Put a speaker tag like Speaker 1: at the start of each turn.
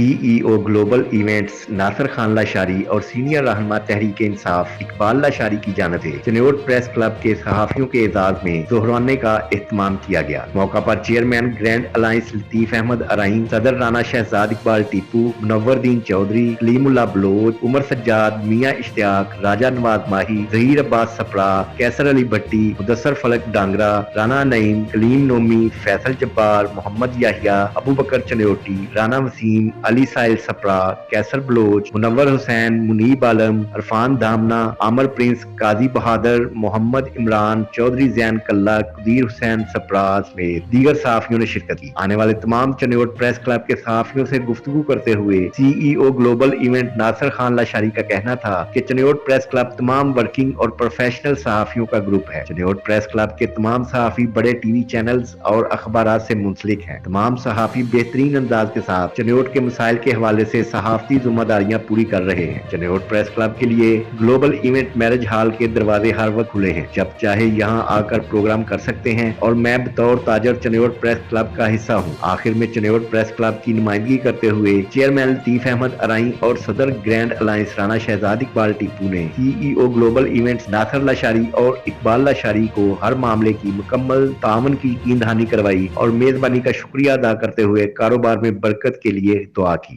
Speaker 1: CEO global events Nasir Khan Lashari और senior रहनुमा तहरीक इंसाफ इकबाल लाशारी की जानिब से चनियोट प्रेस क्लब के सहाफ़ियों के एजाज में ज़ोहराने का एहतमाम किया गया। मौका पर चेयरमैन ग्रैंड अलायंस लतीफ़ अहमद अराइन, सदर राना शहजाद इकबाल टीपू, मुनव्वरदीन चौधरी, कलीमुल्लाह बलोच, उमर सज्जाद, मियां इश्तियाक, राजा नवाज माही, जहीर अब्बास सपरा, कैसर अली भट्टी, मुदस्सर फलक डांगरा, राना नईम, कलीम नोमी, फैसल जब्बार, मोहम्मद याहिया, अबू बकर चनियोटी, राना वसीम, अली साहिल सपरा, कैसर बलोच, मुनव्वर हुसैन, मुनीब आलम, अरफान दामना, आमर प्रिंस, काजी बहादुर, मोहम्मद इमरान, चौधरी जैन कल्ला, कुदीर हुसैन सपराज समेत दीगर सहाफियों ने शिरकत की। आने वाले तमाम चनियोट प्रेस क्लब के सहाफियों से गुफ्तगू करते हुए CEO global event Nasir Khan Lashari का कहना था कि चनियोट प्रेस क्लब तमाम वर्किंग और प्रोफेशनल सहाफियों का ग्रुप है। चनियोट प्रेस क्लब के तमाम सहाफी बड़े टीवी चैनल्स और अखबारात से मुंसलिक हैं। तमाम सहाफी बेहतरीन अंदाज के साथ चनियोट के मसाइल के हवाले से सहाफती जिम्मेदारियां पूरी कर रहे हैं। चनियोट प्रेस क्लब के लिए ग्लोबल इवेंट मैरिज हॉल के दरवाजे हर वक्त खुले हैं। जब चाहे यहाँ आकर प्रोग्राम कर सकते हैं और मैं बतौर ताजर चनियोट प्रेस क्लब का हिस्सा हूँ। आखिर में चनियोट प्रेस क्लब की नुमाइंदगी करते हुए चेयरमैन लतीफ अहमद अराई और सदर ग्रैंड अलायंस राना शहजाद इकबाल टीपू ने CEO global events Nasir Lashari और इकबाल लाशारी को हर मामले की मुकम्मल तावन की यकीन दहानी करवाई और मेजबानी का शुक्रिया अदा करते हुए कारोबार में बरकत के लिए दुआ की।